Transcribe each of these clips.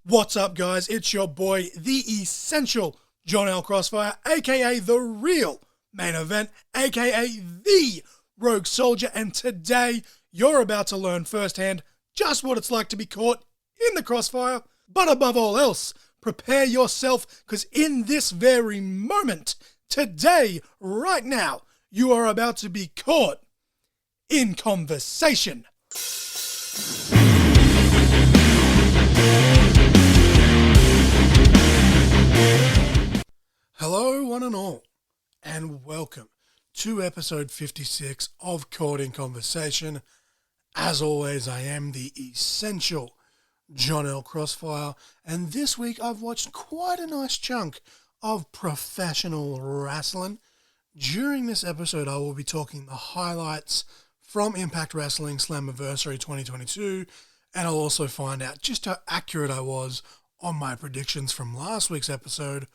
What's up, guys? It's your boy, the essential John L. Crossfire, aka the real main event, aka the Rogue Soldier, and today you're about to learn firsthand just what it's like to be caught in the crossfire. But above all else, prepare yourself, because in this very moment, today, right now, you are about to be caught in conversation. Hello, one and all, and welcome to episode 56 of Caught in Conversation. As always, I am the essential John L. Crossfire, and this week I've watched quite a nice chunk of professional wrestling. During this episode, I will be talking the highlights from Impact Wrestling Slammiversary 2022, and I'll also find out just how accurate I was on my predictions from last week's episode.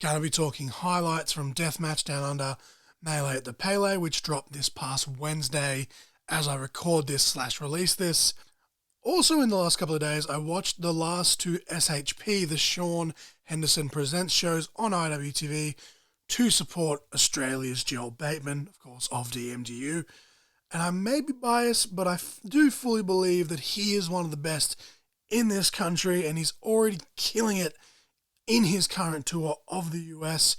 Going to be talking highlights from Deathmatch Down Under, Melee at the Palais, which dropped this past Wednesday as I record this / release this. Also in the last couple of days, I watched the last two SHP, the Sean Henderson Presents shows on IWTV to support Australia's Joel Bateman, of course, of DMDU. And I may be biased, but I do fully believe that he is one of the best in this country, and he's already killing it in his current tour of the US,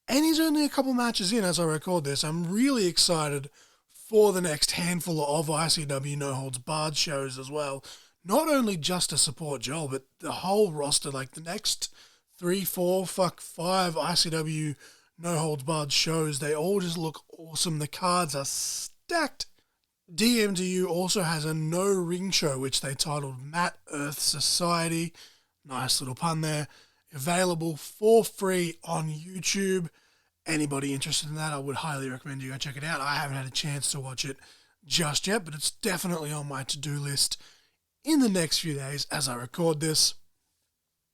and he's only a couple matches in as I record this. I'm really excited for the next handful of ICW No Holds Barred shows as well. Not only just to support Joel, but the whole roster, like the next 3, 4, 5 ICW No Holds Barred shows, they all just look awesome. The cards are stacked. DMDU also has a no ring show, which they titled Matt Earth Society. Nice little pun there. Available for free on YouTube. Anybody interested in that, I would highly recommend you go check it out. I haven't had a chance to watch it just yet, but it's definitely on my to-do list in the next few days as I record this.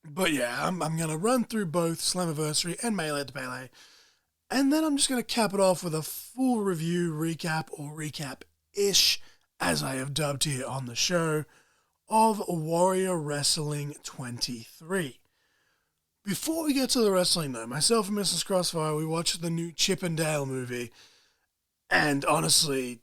But yeah, I'm going to run through both Slammiversary and Melee at the Palais, and then I'm just going to cap it off with a full review, recap, or recap-ish, as I have dubbed here on the show, of Warrior Wrestling 23. Before we get to the wrestling, though, myself and Mrs. Crossfire, we watched the new Chip and Dale movie, and honestly,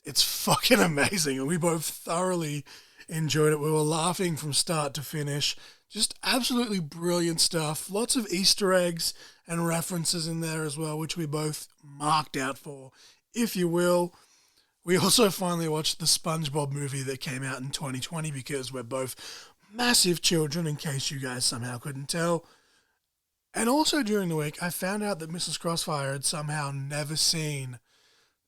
it's fucking amazing, and we both thoroughly enjoyed it. We were laughing from start to finish. Just absolutely brilliant stuff. Lots of Easter eggs and references in there as well, which we both marked out for, if you will. We also finally watched the SpongeBob movie that came out in 2020, because we're both massive children, in case you guys somehow couldn't tell. And also during the week, I found out that Mrs. Crossfire had somehow never seen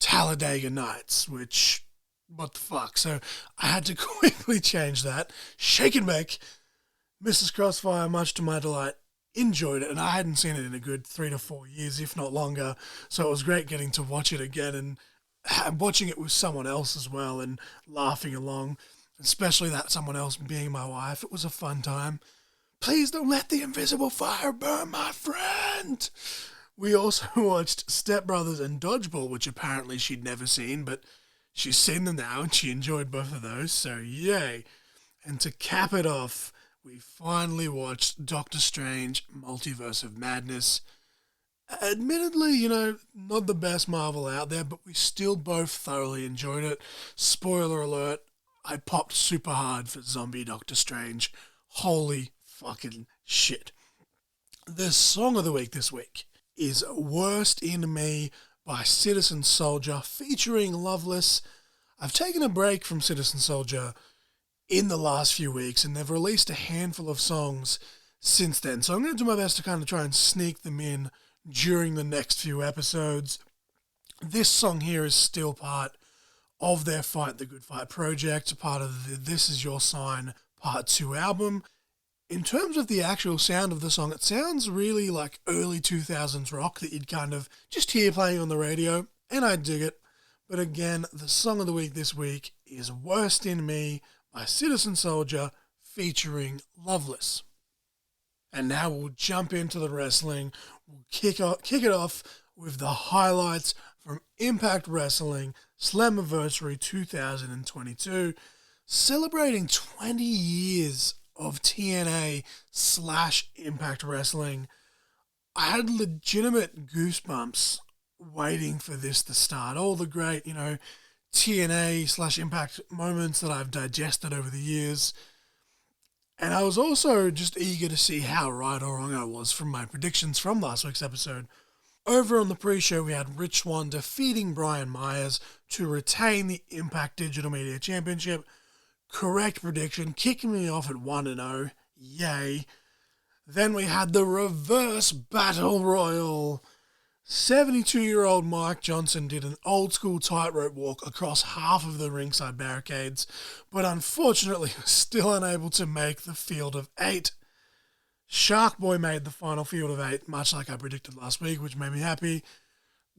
Talladega Nights, which, what the fuck? So I had to quickly change that. Shake and bake. Mrs. Crossfire, much to my delight, enjoyed it, and I hadn't seen it in a good 3 to 4 years, if not longer. So it was great getting to watch it again, and watching it with someone else as well, and laughing along, especially that someone else being my wife. It was a fun time. Please don't let the invisible fire burn, my friend. We also watched Step Brothers and Dodgeball, which apparently she'd never seen, but she's seen them now, and she enjoyed both of those, so yay. And to cap it off, we finally watched Doctor Strange Multiverse of Madness. Admittedly, not the best Marvel out there, but we still both thoroughly enjoyed it. Spoiler alert, I popped super hard for Zombie Doctor Strange. Holy fucking shit. The song of the week this week is Worst in Me by Citizen Soldier featuring Loveless. I've taken a break from Citizen Soldier in the last few weeks, and they've released a handful of songs since then, so I'm going to do my best to kind of try and sneak them in during the next few episodes. This song here is still part of their Fight the Good Fight project, part of the This Is Your Sign Part 2 album. In terms of the actual sound of the song, it sounds really like early 2000s rock that you'd kind of just hear playing on the radio, and I dig it. But again, the song of the week this week is Worst in Me by Citizen Soldier featuring Loveless. And now we'll jump into the wrestling. We'll kick it off with the highlights from Impact Wrestling Slammiversary 2022, celebrating 20 years of TNA / Impact Wrestling. I had legitimate goosebumps waiting for this to start. All the great, TNA / Impact moments that I've digested over the years. And I was also just eager to see how right or wrong I was from my predictions from last week's episode. Over on the pre-show, we had Rich Swann defeating Brian Myers to retain the Impact Digital Media Championship. Correct prediction, kicking me off at 1-0. Yay. Then we had the Reverse Battle Royal. 72-year-old Mike Johnson did an old-school tightrope walk across half of the ringside barricades, but unfortunately was still unable to make the field of 8. Shark Boy made the final field of 8, much like I predicted last week, which made me happy.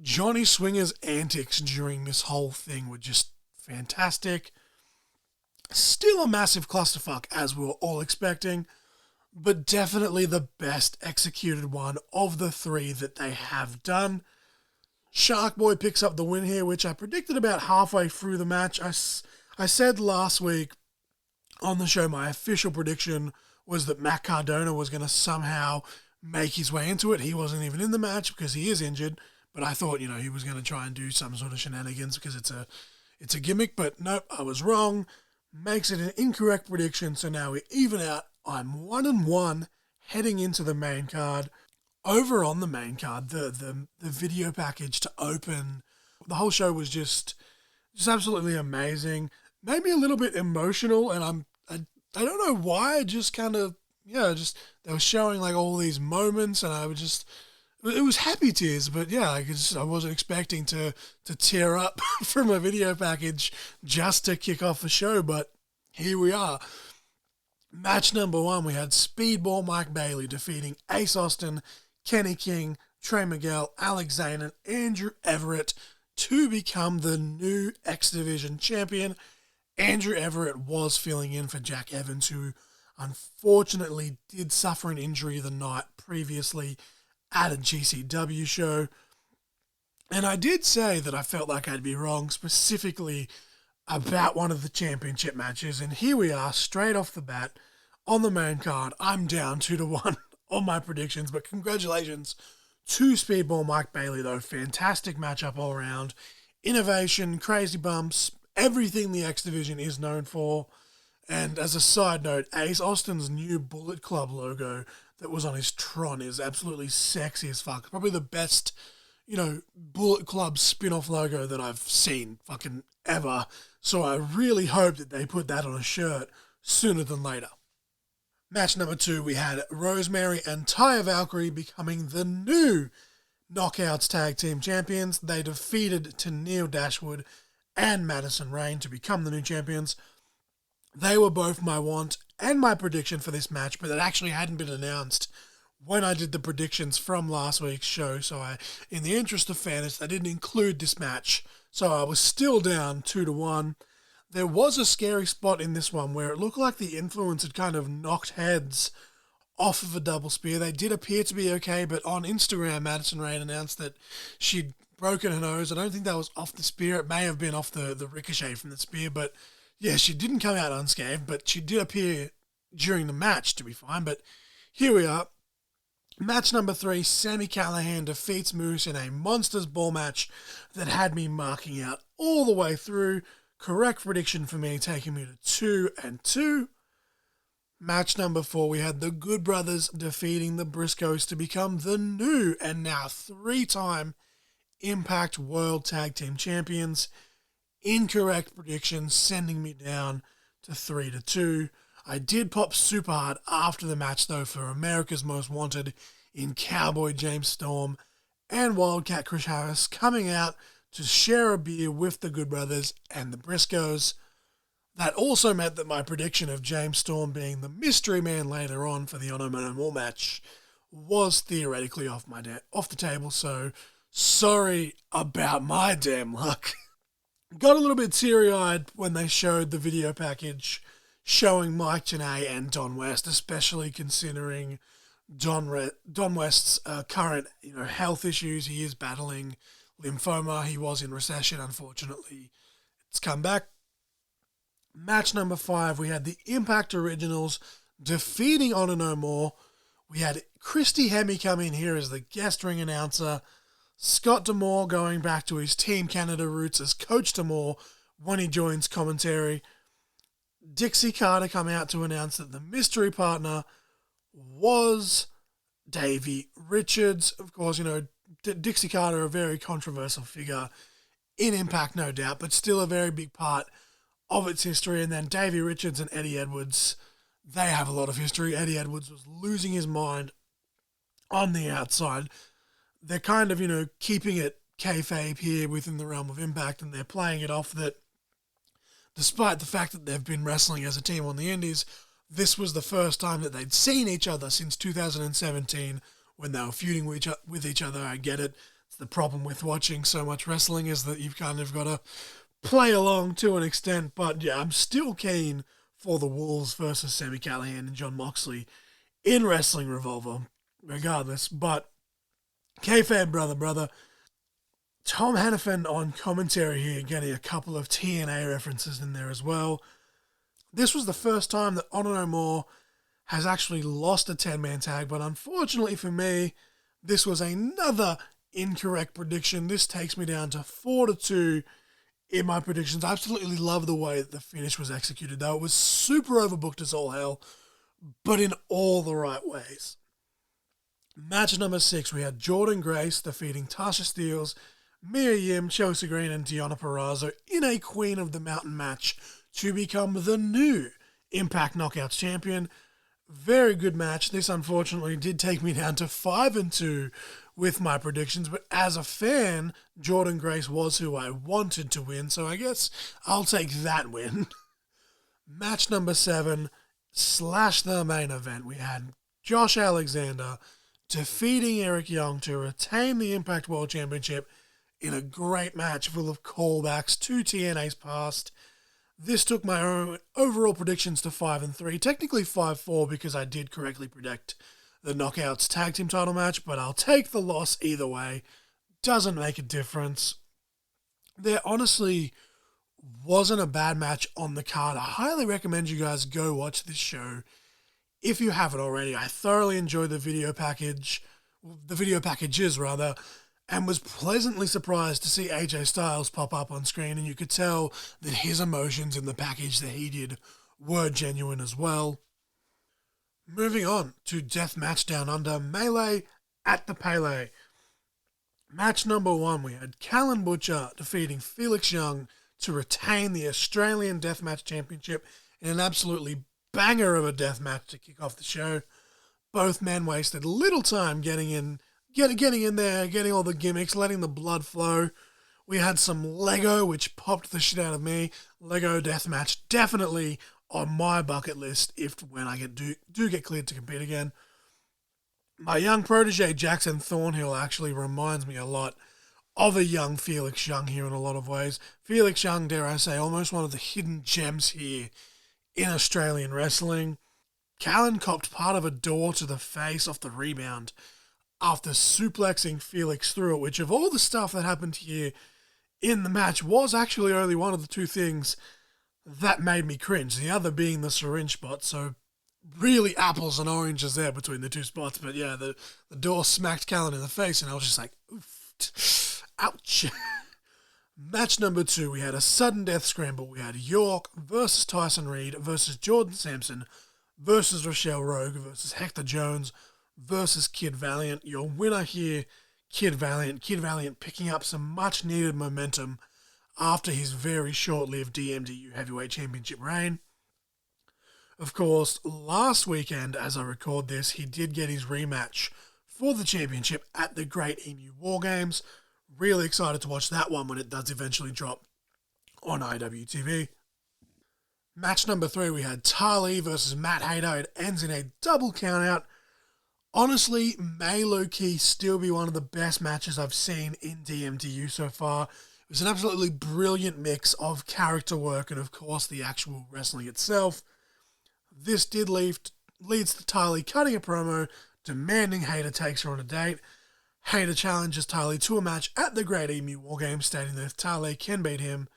Johnny Swinger's antics during this whole thing were just fantastic. Still a massive clusterfuck, as we were all expecting, but definitely the best executed one of the 3 that they have done. Shark Boy picks up the win here, which I predicted about halfway through the match. I said last week on the show my official prediction was that Matt Cardona was going to somehow make his way into it. He wasn't even in the match because he is injured, but I thought, he was going to try and do some sort of shenanigans because it's a gimmick, but nope, I was wrong. Makes it an incorrect prediction, so now we even out. I'm 1-1 heading into the main card. Over on the main card, the video package to open the whole show was just absolutely amazing. Made me a little bit emotional, and I don't know why. Just kind of they were showing like all these moments, and it was happy tears. But yeah, I wasn't expecting to tear up from a video package just to kick off the show, but here we are. Match number 1, we had Speedball Mike Bailey defeating Ace Austin, Kenny King, Trey Miguel, Alex Zane, and Andrew Everett to become the new X Division champion. Andrew Everett was filling in for Jack Evans, who unfortunately did suffer an injury the night previously at a GCW show. And I did say that I felt like I'd be wrong, specifically about one of the championship matches, and here we are, straight off the bat, on the main card. I'm down 2-1 on my predictions, but congratulations to Speedball Mike Bailey, though. Fantastic matchup all around. Innovation, crazy bumps, everything the X Division is known for. And as a side note, Ace Austin's new Bullet Club logo that was on his Tron is absolutely sexy as fuck. Probably the best, Bullet Club spin-off logo that I've seen fucking ever. So I really hope that they put that on a shirt sooner than later. Match number 2, we had Rosemary and Taya Valkyrie becoming the new Knockouts Tag Team Champions. They defeated Tenille Dashwood and Madison Rayne to become the new champions. They were both my want and my prediction for this match, but it actually hadn't been announced when I did the predictions from last week's show. So in the interest of fairness, I didn't include this match. So I was still down 2-1. There was a scary spot in this one where it looked like the Influence had kind of knocked heads off of a double spear. They did appear to be okay, but on Instagram, Madison Rayne announced that she'd broken her nose. I don't think that was off the spear. It may have been off the ricochet from the spear, but yeah, she didn't come out unscathed, but she did appear during the match to be fine. But here we are. Match number 3, Sami Callihan defeats Moose in a Monsters Ball match that had me marking out all the way through. Correct prediction for me, taking me to 2-2. Match number 4, we had the Good Brothers defeating the Briscoes to become the new and now 3-time Impact World Tag Team Champions. Incorrect prediction, sending me down to 3-2. I did pop super hard after the match, though, for America's Most Wanted in Cowboy James Storm and Wildcat Chris Harris coming out to share a beer with the Good Brothers and the Briscoes. That also meant that my prediction of James Storm being the mystery man later on for the Honor No More match was theoretically off the table, so sorry about my damn luck. Got a little bit teary-eyed when they showed the video package showing Mike Tenay and Don West, especially considering Don West's current health issues. He is battling lymphoma. He was in recession, unfortunately. It's come back. Match number 5, we had the Impact Originals defeating Honor No More. We had Christy Hemme come in here as the guest ring announcer. Scott D'Amore going back to his Team Canada roots as Coach D'Amore when he joins commentary. Dixie Carter come out to announce that the mystery partner was Davey Richards. Of course, Dixie Carter, a very controversial figure in Impact, no doubt, but still a very big part of its history. And then Davey Richards and Eddie Edwards, they have a lot of history. Eddie Edwards was losing his mind on the outside. They're kind of, keeping it kayfabe here within the realm of Impact, and they're playing it off that despite the fact that they've been wrestling as a team on the Indies, this was the first time that they'd seen each other since 2017 when they were feuding with each other. I get it. It's the problem with watching so much wrestling is that you've kind of got to play along to an extent. But yeah, I'm still keen for the Wolves versus Sami Callihan and Jon Moxley in Wrestling Revolver, regardless. But kayfabe, brother. Tom Hannafin on commentary here, getting a couple of TNA references in there as well. This was the first time that Honor No More has actually lost a 10-man tag, but unfortunately for me, this was another incorrect prediction. This takes me down to 4-2 in my predictions. I absolutely love the way that the finish was executed, though. It was super overbooked as all hell, but in all the right ways. Match number 6, we had Jordynne Grace defeating Tasha Steelz, Mia Yim, Chelsea Green, and Deonna Purrazzo in a Queen of the Mountain match to become the new Impact Knockouts champion. Very good match. This, unfortunately, did take me down to 5-2 with my predictions, but as a fan, Jordynne Grace was who I wanted to win, so I guess I'll take that win. Match number 7, / the main event. We had Josh Alexander defeating Eric Young to retain the Impact World Championship in a great match full of callbacks to TNA's past. This took my own overall predictions to 5-3, technically 5-4 because I did correctly predict the Knockouts tag team title match, but I'll take the loss either way. Doesn't make a difference. There honestly wasn't a bad match on the card. I highly recommend you guys go watch this show if you haven't already. I thoroughly enjoyed the video packages, and was pleasantly surprised to see AJ Styles pop up on screen, and you could tell that his emotions in the package that he did were genuine as well. Moving on to Deathmatch Down Under, Melee at the Palais. Match number 1, we had Callan Butcher defeating Felix Young to retain the Australian Deathmatch Championship in an absolutely banger of a deathmatch to kick off the show. Both men wasted little time getting in there, getting all the gimmicks, letting the blood flow. We had some Lego, which popped the shit out of me. Lego deathmatch, definitely on my bucket list when I do get cleared to compete again. My young protege, Jackson Thornhill, actually reminds me a lot of a young Felix Young here in a lot of ways. Felix Young, dare I say, almost one of the hidden gems here in Australian wrestling. Callan copped part of a door to the face off the rebound after suplexing Felix through it, which of all the stuff that happened here in the match was actually only one of the two things that made me cringe, the other being the syringe spot. So really apples and oranges there between the two spots. But yeah, the door smacked Callan in the face, and I was just like, oof, ouch. Match number 2, we had a sudden death scramble. We had York versus Tyson Reed versus Jordan Sampson versus Rochelle Rogue versus Hector Jones versus Kid Valiant. Your winner here, Kid Valiant. Kid Valiant picking up some much-needed momentum after his very short-lived DMDU Heavyweight Championship reign. Of course, last weekend, as I record this, he did get his rematch for the championship at the Great Emu War Games. Really excited to watch that one when it does eventually drop on IWTV. Match number 3, we had Tali versus Matt Hayter. It ends in a double countout. Honestly, may low-key still be one of the best matches I've seen in DMDU so far. It was an absolutely brilliant mix of character work and, of course, the actual wrestling itself. This did leads to Tali cutting a promo, demanding Hayter takes her on a date. Hayter challenges Tali to a match at the Great Emu War Games, stating that if Tali can beat him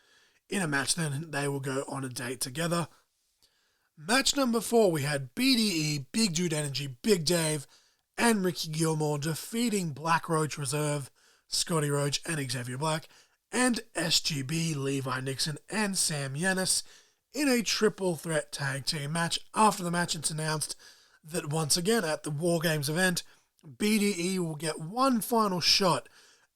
in a match, then they will go on a date together. Match number 4, we had BDE, Big Dude Energy, Big Dave, and Ricky Gilmore defeating Black Roach Reserve, Scotty Roach and Xavier Black, and SGB, Levi Nixon and Sam Yanis in a triple threat tag team match. After the match, it's announced that once again at the War Games event, BDE will get one final shot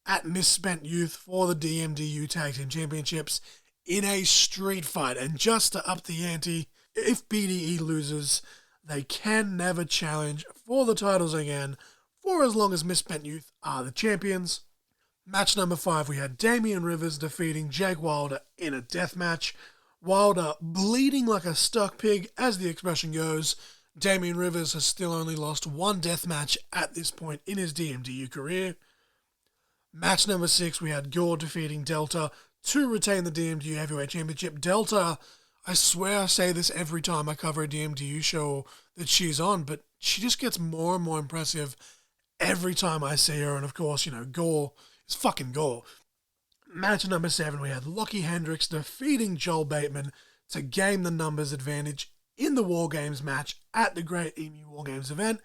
at Misspent Youth for the DMDU Tag Team Championships in a street fight. And just to up the ante, if BDE loses, they can never challenge for the titles again for as long as Misspent Youth are the champions. Match number 5, we had Damian Rivers defeating Jake Wilder in a death match. Wilder bleeding like a stuck pig, as the expression goes. Damian Rivers has still only lost one death match at this point in his DMDU career. Match number 6, we had Gore defeating Delta to retain the DMDU Heavyweight Championship. Delta, I swear I say this every time I cover a DMDU show that she's on, but she just gets more and more impressive every time I see her. And of course, Gore is fucking Gore. Match number 7, we had Lockie Hendricks defeating Joel Bateman to gain the numbers advantage in the War Games match at the Great Emu War Games event.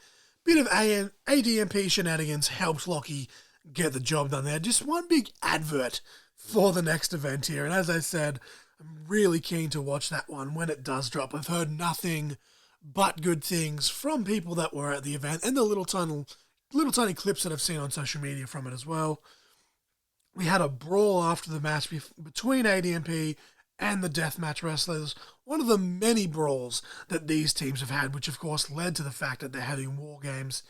Bit of ADMP shenanigans helped Lockie get the job done there. Just one big advert for the next event here. And as I said, I'm really keen to watch that one when it does drop. I've heard nothing but good things from people that were at the event and the little tiny clips that I've seen on social media from it as well. We had a brawl after the match between ADMP and the deathmatch wrestlers. One of the many brawls that these teams have had, which of course led to the fact that they're having War Games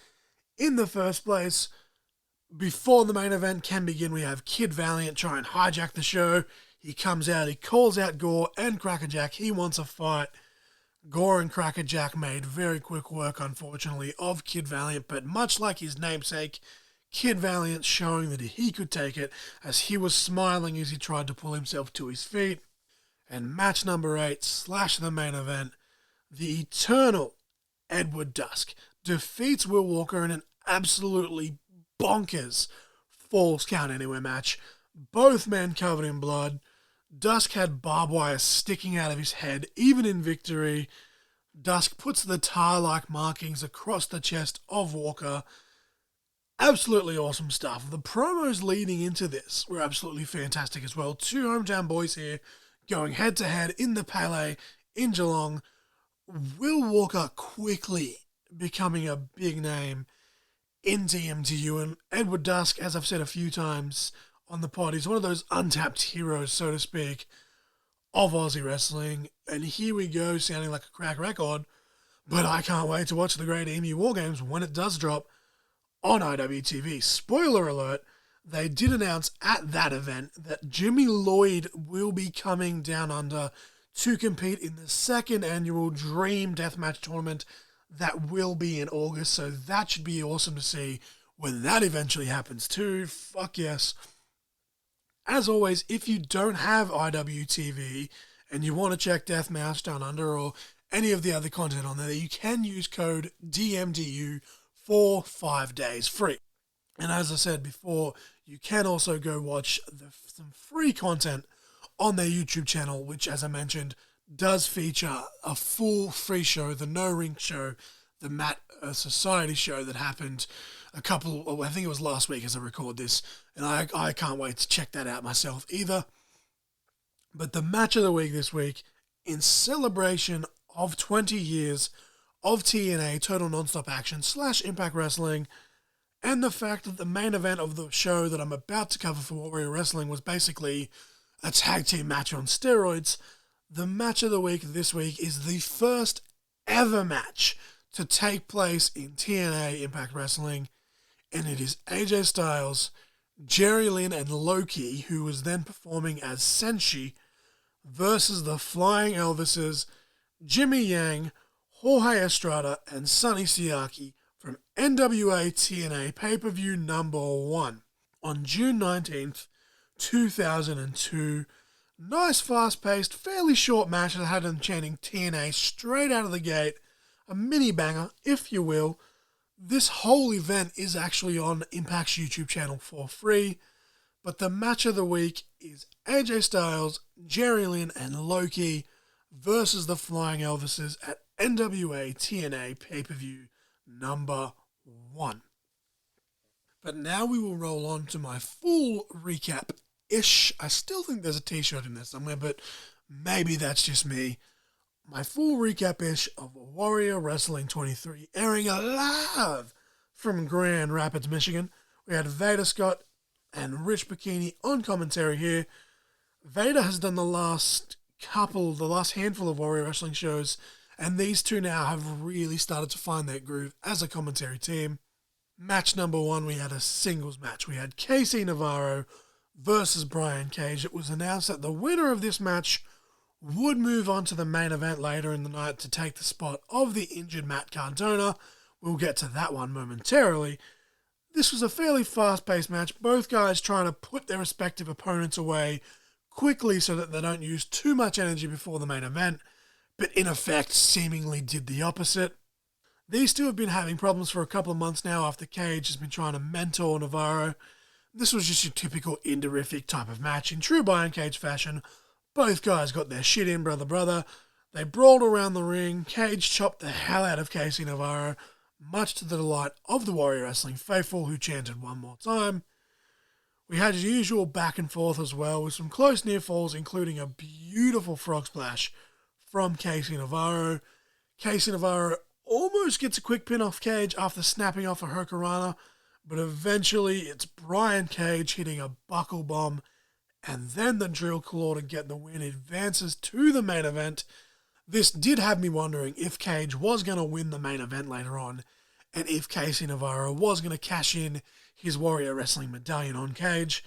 in the first place. Before the main event can begin, we have Kid Valiant try and hijack the show. He comes out, he calls out Gore and Crackerjack. He wants a fight. Gore and Crackerjack made very quick work, unfortunately, of Kid Valiant, but much like his namesake, Kid Valiant showing that he could take it as he was smiling as he tried to pull himself to his feet. And match number 8, / the main event, the eternal Edward Dusk defeats Will Walker in an absolutely bonkers Falls Count Anywhere match. Both men covered in blood. Dusk had barbed wire sticking out of his head, even in victory. Dusk puts the tar-like markings across the chest of Walker. Absolutely awesome stuff. The promos leading into this were absolutely fantastic as well. Two hometown boys here going head-to-head in the Palais in Geelong. Will Walker quickly becoming a big name in DMDU, and Edward Dusk, as I've said a few times on the pod, is one of those untapped heroes, so to speak, of Aussie wrestling. And here we go, sounding like a crack record, but I can't wait to watch the Great Emu War Games when it does drop on IWTV. Spoiler alert, they did announce at that event that Jimmy Lloyd will be coming down under to compete in the second annual Dream Deathmatch tournament that will be in August, so that should be awesome to see when that eventually happens too. Fuck yes. As always, if you don't have IWTV and you want to check Deathmatch Down Under or any of the other content on there, you can use code DMDU for 5 days free. And as I said before, you can also go watch some free content on their YouTube channel, which, as I mentioned, does feature a full free show, the No Ring show, the Matt Society show that happened I think it was last week as I record this, and I can't wait to check that out myself either. But the match of the week this week, in celebration of 20 years of TNA, Total Nonstop Action / Impact Wrestling, and the fact that the main event of the show that I'm about to cover for Warrior Wrestling was basically a tag team match on steroids, the match of the week this week is the first ever match to take place in TNA Impact Wrestling, and it is AJ Styles, Jerry Lynn, and Loki, who was then performing as Senshi, versus the Flying Elvises, Jimmy Yang, Jorge Estrada, and Sonny Siaki from NWA TNA pay-per-view number 1 on June 19th, 2002. Nice, fast-paced, fairly short match that had them chanting TNA straight out of the gate. A mini banger, if you will. This whole event is actually on Impact's YouTube channel for free. But the match of the week is AJ Styles, Jerry Lynn, and Loki versus the Flying Elvises at NWA TNA pay-per-view number 1. But now we will roll on to my full recap-ish. I still think there's a t-shirt in there somewhere, but maybe that's just me. My full recap-ish of Warrior Wrestling 23 airing live from Grand Rapids, Michigan. We had Vader Scott and Rich Bikini on commentary here. Vader has done the last handful of Warrior Wrestling shows, and these two now have really started to find their groove as a commentary team. Match number 1, we had a singles match. We had Casey Navarro versus Brian Cage. It was announced that the winner of this match would move on to the main event later in the night to take the spot of the injured Matt Cardona. We'll get to that one momentarily. This was a fairly fast-paced match, both guys trying to put their respective opponents away quickly so that they don't use too much energy before the main event, but in effect seemingly did the opposite. These two have been having problems for a couple of months now after Cage has been trying to mentor Navarro. This was just your typical indorific type of match. In true Brian Cage fashion, both guys got their shit in, brother. They brawled around the ring. Cage chopped the hell out of Casey Navarro, much to the delight of the Warrior Wrestling faithful, who chanted one more time. We had your usual back and forth as well, with some close near falls, including a beautiful frog splash from Casey Navarro. Casey Navarro almost gets a quick pin off Cage after snapping off a Hurricanrana, but eventually it's Brian Cage hitting a buckle bomb, and then the drill claw to get the win. Advances to the main event. This did have me wondering if Cage was going to win the main event later on, and if Casey Navarro was going to cash in his Warrior Wrestling medallion on Cage.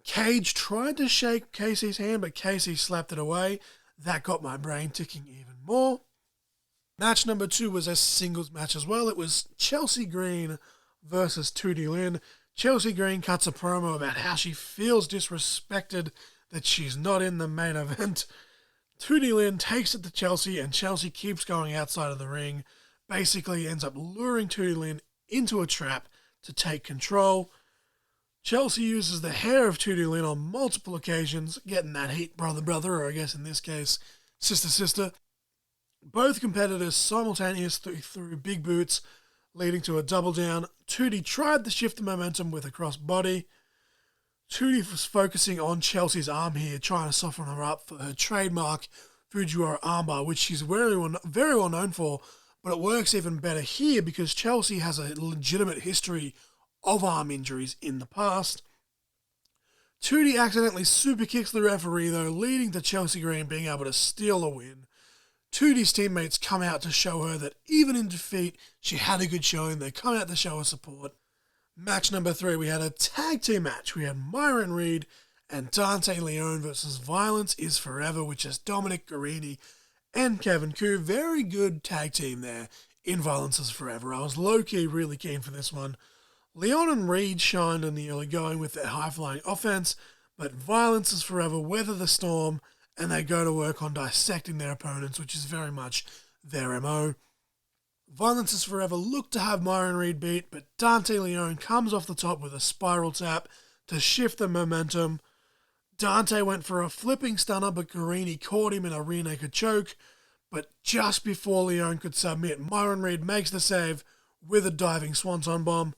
Cage tried to shake Casey's hand, but Casey slapped it away. That got my brain ticking even more. Match number 2 was a singles match as well. It was Chelsea Green versus Tootie Lynn. Chelsea Green cuts a promo about how she feels disrespected that she's not in the main event. Tootie Lynn takes it to Chelsea, and Chelsea keeps going outside of the ring. Basically ends up luring Tootie Lynn into a trap to take control. Chelsea uses the hair of Tootie Lynn on multiple occasions, getting that heat brother, or I guess in this case, sister. Both competitors simultaneously threw big boots, leading to a double down. Tootie tried to shift the momentum with a cross body. Tootie was focusing on Chelsea's arm here, trying to soften her up for her trademark Fujiwara armbar, which she's very well known for, but it works even better here because Chelsea has a legitimate history of arm injuries in the past. Tootie accidentally super kicks the referee though, leading to Chelsea Green being able to steal a win. Tootie's teammates come out to show her that even in defeat, she had a good showing. They come out to show her support. Match number 3, we had a tag team match. We had Myron Reed and Dante Leone versus Violence is Forever, which is Dominic Guarini and Kevin Koo. Very good tag team there in Violence is Forever. I was low-key really keen for this one. Leone and Reed shined in the early going with their high-flying offense, but Violence is Forever weather the storm, and they go to work on dissecting their opponents, which is very much their MO. Violence is Forever looked to have Myron Reed beat, but Dante Leone comes off the top with a spiral tap to shift the momentum. Dante went for a flipping stunner, but Guarini caught him in a rear naked choke. But just before Leone could submit, Myron Reed makes the save with a diving swanton bomb.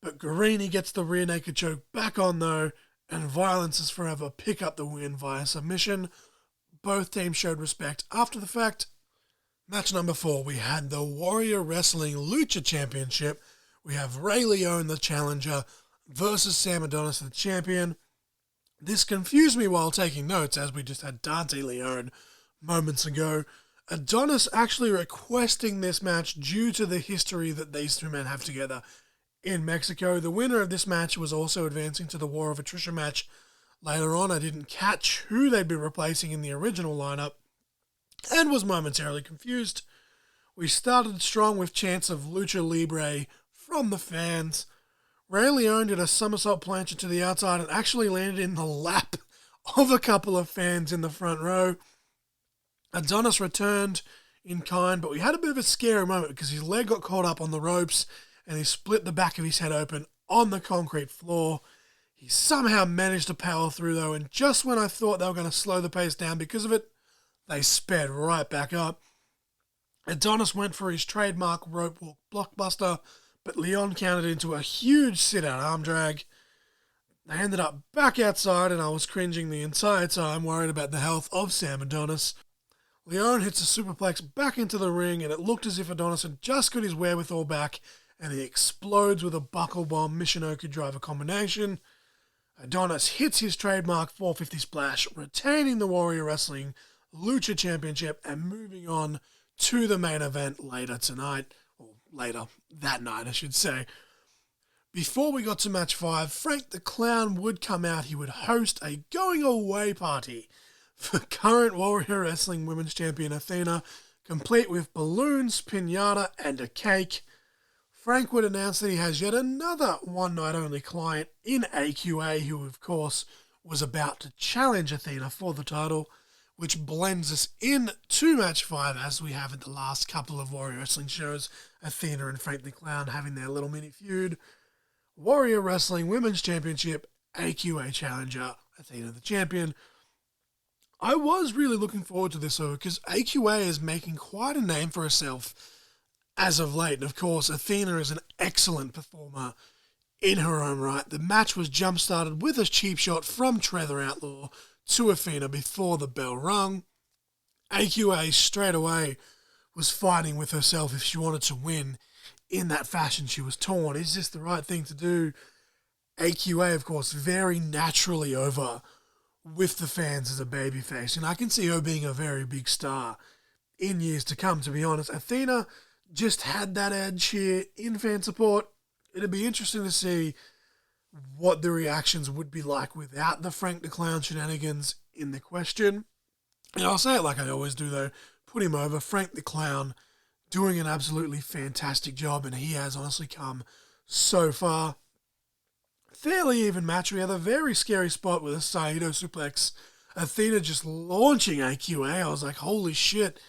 But Guarini gets the rear naked choke back on though, and Violence is Forever pick up the win via submission. Both teams showed respect after the fact. Match number 4, we had the Warrior Wrestling Lucha Championship. We have Ray Leone, the challenger, versus Sam Adonis, the champion. This confused me while taking notes, as we just had Dante Leone moments ago. Adonis actually requesting this match due to the history that these two men have together in Mexico. The winner of this match was also advancing to the War of Attrition match later on. I didn't catch who they'd be replacing in the original lineup and was momentarily confused. We started strong with chants of Lucha Libre from the fans. Ray Leone did a somersault plancha to the outside and actually landed in the lap of a couple of fans in the front row. Adonis returned in kind, but we had a bit of a scary moment because his leg got caught up on the ropes and he split the back of his head open on the concrete floor. He somehow managed to power through though, and just when I thought they were going to slow the pace down because of it, they sped right back up. Adonis went for his trademark rope walk blockbuster, but Leon countered into a huge sit-out arm drag. They ended up back outside, and I was cringing the entire time, worried about the health of Sam Adonis. Leon hits a superplex back into the ring, and it looked as if Adonis had just got his wherewithal back, and he explodes with a buckle bomb Michinoku driver combination. Adonis hits his trademark 450 splash, retaining the Warrior Wrestling Lucha Championship and moving on to the main event later tonight, or later that night, I should say. Before we got to match 5, Frank the Clown would come out. He would host a going-away party for current Warrior Wrestling Women's Champion Athena, complete with balloons, piñata, and a cake. Frank would announce that he has yet another one-night-only client in AQA, who, of course, was about to challenge Athena for the title, which blends us in to match 5, as we have at the last couple of Warrior Wrestling shows, Athena and Frank the Clown having their little mini feud. Warrior Wrestling Women's Championship, AQA Challenger, Athena the Champion. I was really looking forward to this, though, because AQA is making quite a name for herself as of late. And, of course, Athena is an excellent performer in her own right. The match was jump-started with a cheap shot from Trevor Outlaw to Athena before the bell rung. AQA straight away was fighting with herself if she wanted to win in that fashion. She was torn. Is this the right thing to do? AQA, of course, very naturally over with the fans as a babyface, and I can see her being a very big star in years to come, to be honest. Athena just had that edge here in fan support. It'd be interesting to see what the reactions would be like without the Frank the Clown shenanigans in the question. And I'll say it like I always do, though. Put him over. Frank the Clown doing an absolutely fantastic job, and he has honestly come so far. Fairly even match. We had a very scary spot with a Saito suplex. Athena just launching AQA. I was like, holy shit.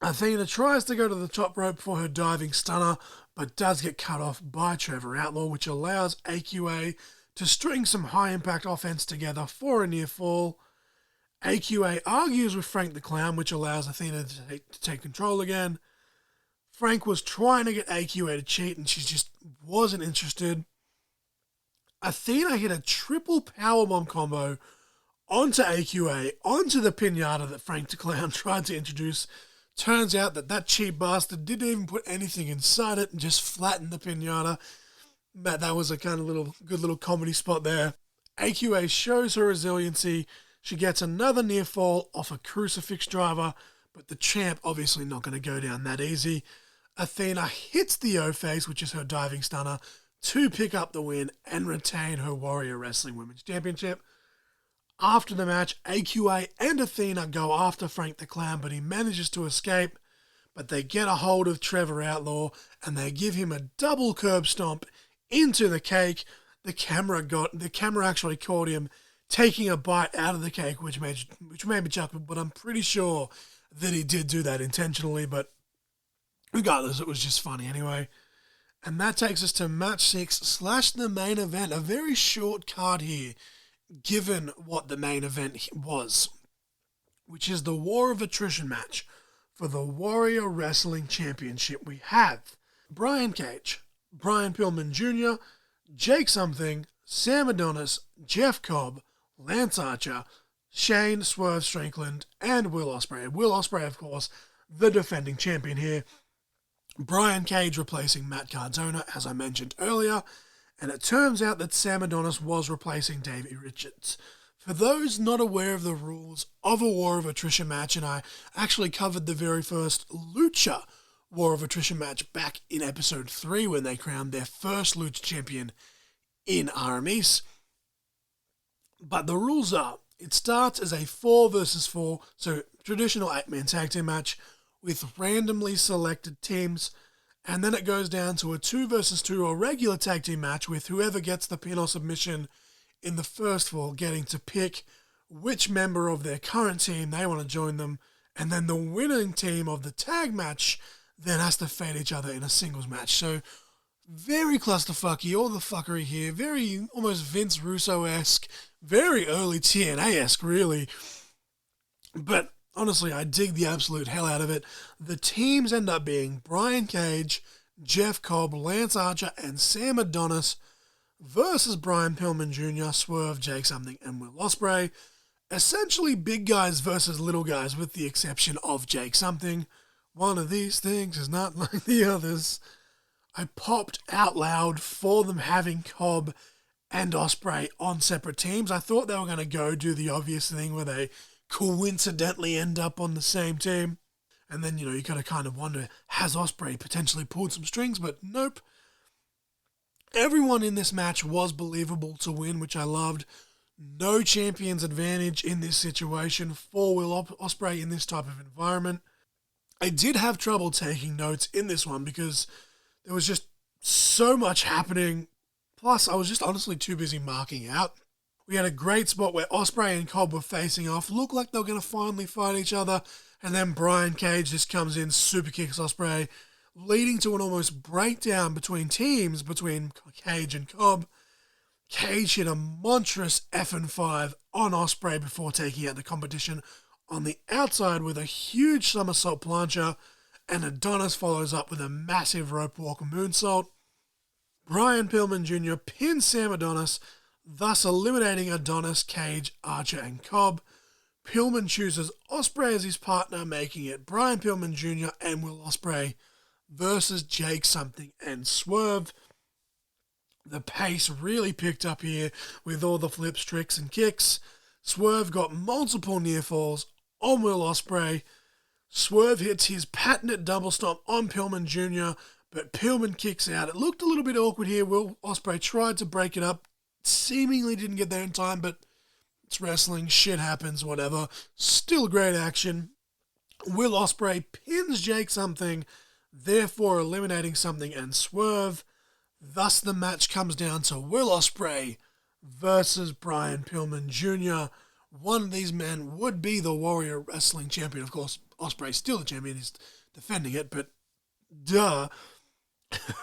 Athena tries to go to the top rope for her diving stunner, but does get cut off by Trevor Outlaw, which allows AQA to string some high-impact offense together for a near fall. AQA argues with Frank the Clown, which allows Athena to take control again. Frank was trying to get AQA to cheat, and she just wasn't interested. Athena hit a triple powerbomb combo onto AQA, onto the piñata that Frank the Clown tried to introduce. Turns out that cheap bastard didn't even put anything inside it and just flattened the piñata. That was a kind of good little comedy spot there. AQA shows her resiliency. She gets another near fall off a crucifix driver, but the champ obviously not going to go down that easy. Athena hits the O-face, which is her diving stunner, to pick up the win and retain her Warrior Wrestling Women's Championship. After the match, AQA and Athena go after Frank the Clown, but he manages to escape. But they get a hold of Trevor Outlaw and they give him a double curb stomp into the cake. The camera actually caught him taking a bite out of the cake, which made me chuckle. But I'm pretty sure that he did do that intentionally. But regardless, it was just funny anyway. And that takes us to match 6 / the main event. A very short card here, given what the main event was, which is the War of Attrition match for the Warrior Wrestling Championship. We have Brian Cage, Brian Pillman Jr., Jake Something, Sam Adonis, Jeff Cobb, Lance Archer, Shane Swerve Strickland, and Will Ospreay. Will Ospreay, of course, the defending champion here. Brian Cage replacing Matt Cardona, as I mentioned earlier, and it turns out that Sam Adonis was replacing Davey Richards. For those not aware of the rules of a War of Attrition match, and I actually covered the very first Lucha War of Attrition match back in episode 3 when they crowned their first Lucha champion in RMEs. But the rules are, it starts as a 4 versus 4, so traditional 8-man tag team match with randomly selected teams, and then it goes down to a 2 versus 2 or regular tag team match with whoever gets the pin or submission in the first 4 getting to pick which member of their current team they want to join them, and then the winning team of the tag match then has to fade each other in a singles match. So very clusterfucky, all the fuckery here, very almost Vince Russo-esque, very early TNA-esque really. But Honestly, I dig the absolute hell out of it. The teams end up being Brian Cage, Jeff Cobb, Lance Archer, and Sam Adonis versus Brian Pillman Jr., Swerve, Jake Something, and Will Ospreay. Essentially big guys versus little guys with the exception of Jake Something. One of these things is not like the others. I popped out loud for them having Cobb and Ospreay on separate teams. I thought they were going to go do the obvious thing where they coincidentally end up on the same team. And then, you got to kind of wonder, has Ospreay potentially pulled some strings? But nope. Everyone in this match was believable to win, which I loved. No champion's advantage in this situation for Will Ospreay in this type of environment. I did have trouble taking notes in this one because there was just so much happening. Plus, I was just honestly too busy marking out. We had a great spot where Ospreay and Cobb were facing off. Looked like they were going to finally fight each other. And then Brian Cage just comes in, super kicks Ospreay, leading to an almost breakdown between teams, between Cage and Cobb. Cage hit a monstrous F5 on Ospreay before taking out the competition on the outside with a huge somersault plancher, and Adonis follows up with a massive rope walk moonsault. Brian Pillman Jr. pins Sam Adonis, thus eliminating Adonis, Cage, Archer, and Cobb. Pillman chooses Ospreay as his partner, making it Brian Pillman Jr. and Will Ospreay versus Jake Something and Swerve. The pace really picked up here with all the flips, tricks, and kicks. Swerve got multiple near falls on Will Ospreay. Swerve hits his patented double stomp on Pillman Jr., but Pillman kicks out. It looked a little bit awkward here. Will Ospreay tried to break it up. Seemingly didn't get there in time, but it's wrestling. Shit happens, whatever. Still great action. Will Ospreay pins Jake Something, therefore eliminating Something and Swerve. Thus, the match comes down to Will Ospreay versus Brian Pillman Jr. One of these men would be the Warrior Wrestling Champion. Of course, Ospreay's still the champion. He's defending it, but duh.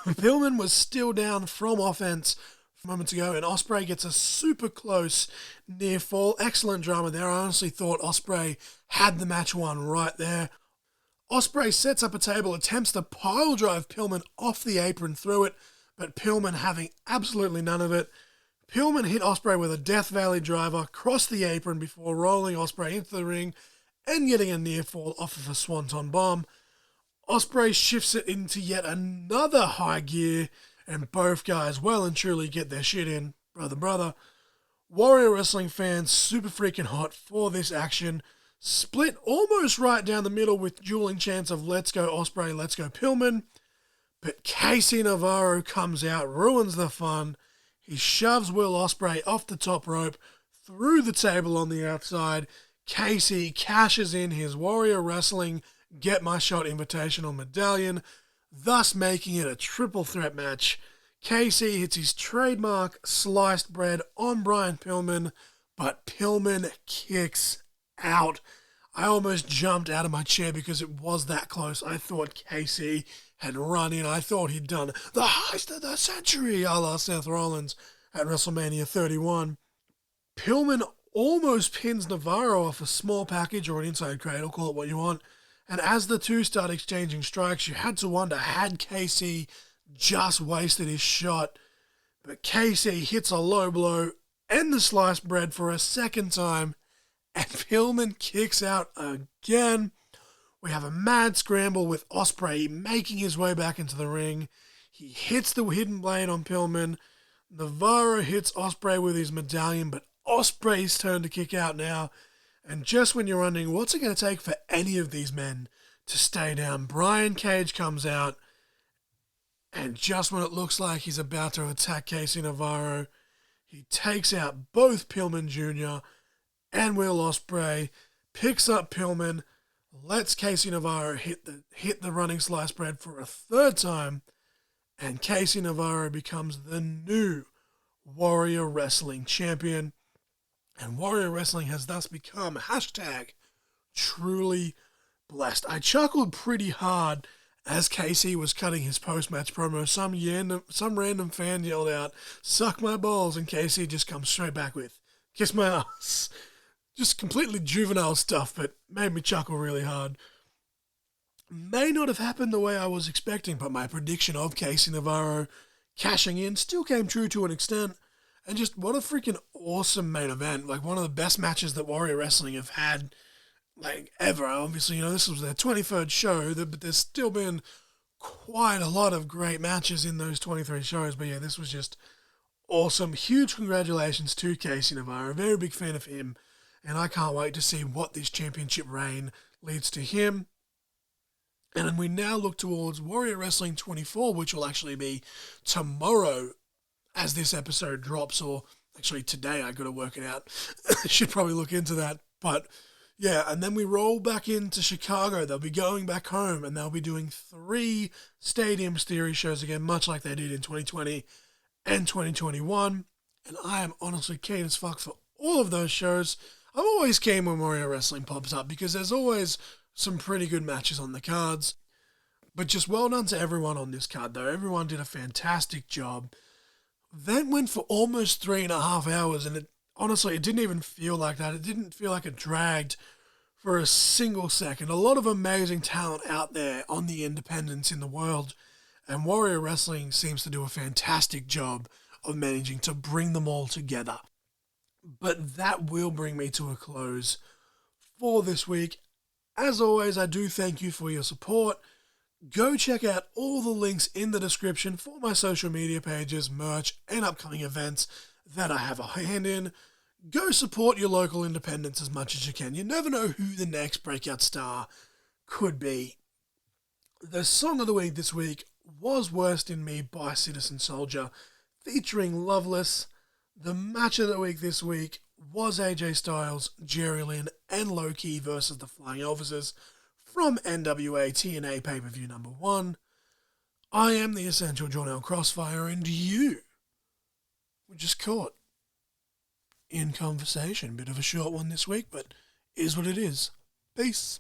Pillman was still down from offense moments ago, and Ospreay gets a super close near fall. Excellent drama there. I honestly thought Ospreay had the match won right there. Ospreay sets up a table, attempts to pile drive Pillman off the apron through it, but Pillman having absolutely none of it. Pillman hit Ospreay with a Death Valley driver, crossed the apron before rolling Ospreay into the ring and getting a near fall off of a Swanton Bomb. Ospreay shifts it into yet another high gear, and both guys well and truly get their shit in. Brother. Warrior Wrestling fans super freaking hot for this action. Split almost right down the middle with dueling chants of let's go Ospreay, let's go Pillman. But Casey Navarro comes out, ruins the fun. He shoves Will Ospreay off the top rope, through the table on the outside. Casey cashes in his Warrior Wrestling Get My Shot Invitational medallion, thus making it a triple threat match. Casey hits his trademark sliced bread on Brian Pillman, but Pillman kicks out. I almost jumped out of my chair because it was that close. I thought Casey had run in. I thought he'd done the heist of the century, a la Seth Rollins at WrestleMania 31. Pillman almost pins Navarro off a small package or an inside cradle, call it what you want. And as the two start exchanging strikes, you had to wonder, had Casey just wasted his shot? But Casey hits a low blow and the sliced bread for a second time, and Pillman kicks out again. We have a mad scramble with Ospreay making his way back into the ring. He hits the hidden blade on Pillman. Navarro hits Ospreay with his medallion, but Ospreay's turn to kick out now. And just when you're wondering what's it going to take for any of these men to stay down, Brian Cage comes out, and just when it looks like he's about to attack Casey Navarro, he takes out both Pillman Jr. and Will Ospreay, picks up Pillman, lets Casey Navarro hit the running sliced bread for a third time, and Casey Navarro becomes the new Warrior Wrestling Champion. And Warrior Wrestling has thus become #truly blessed. I chuckled pretty hard as Casey was cutting his post-match promo. Some random fan yelled out, "Suck my balls," and Casey just comes straight back with, "Kiss my ass." just completely juvenile stuff, but made me chuckle really hard. May not have happened the way I was expecting, but my prediction of Casey Navarro cashing in still came true to an extent. And just what a freaking awesome main event. Like, one of the best matches that Warrior Wrestling have had, like, ever. Obviously, this was their 23rd show, but there's still been quite a lot of great matches in those 23 shows. But yeah, this was just awesome. Huge congratulations to Casey Navarro. Very big fan of him. And I can't wait to see what this championship reign leads to him. And then we now look towards Warrior Wrestling 24, which will actually be tomorrow as this episode drops, or actually today. I got to work it out. Should probably look into that. But yeah, and then we roll back into Chicago. They'll be going back home, and they'll be doing 3 Stadium Series shows again, much like they did in 2020 and 2021. And I am honestly keen as fuck for all of those shows. I'm always keen when Warrior Wrestling pops up because there's always some pretty good matches on the cards. But just well done to everyone on this card, though. Everyone did a fantastic job. That went for almost 3.5 hours, and honestly, it didn't even feel like that. It didn't feel like it dragged for a single second. A lot of amazing talent out there on the independents in the world, and Warrior Wrestling seems to do a fantastic job of managing to bring them all together. But that will bring me to a close for this week. As always, I do thank you for your support. Go check out all the links in the description for my social media pages, merch, and upcoming events that I have a hand in. Go support your local independents as much as you can. You never know who the next breakout star could be. The song of the week this week was Worst in Me by Citizen Soldier, featuring Loveless. The match of the week this week was AJ Styles, Jerry Lynn, and Low Key versus the Flying Elvises from NWA TNA pay-per-view number 1. I am the Essential John L. Crossfire, and you were just caught in conversation. Bit of a short one this week, but is what it is. Peace.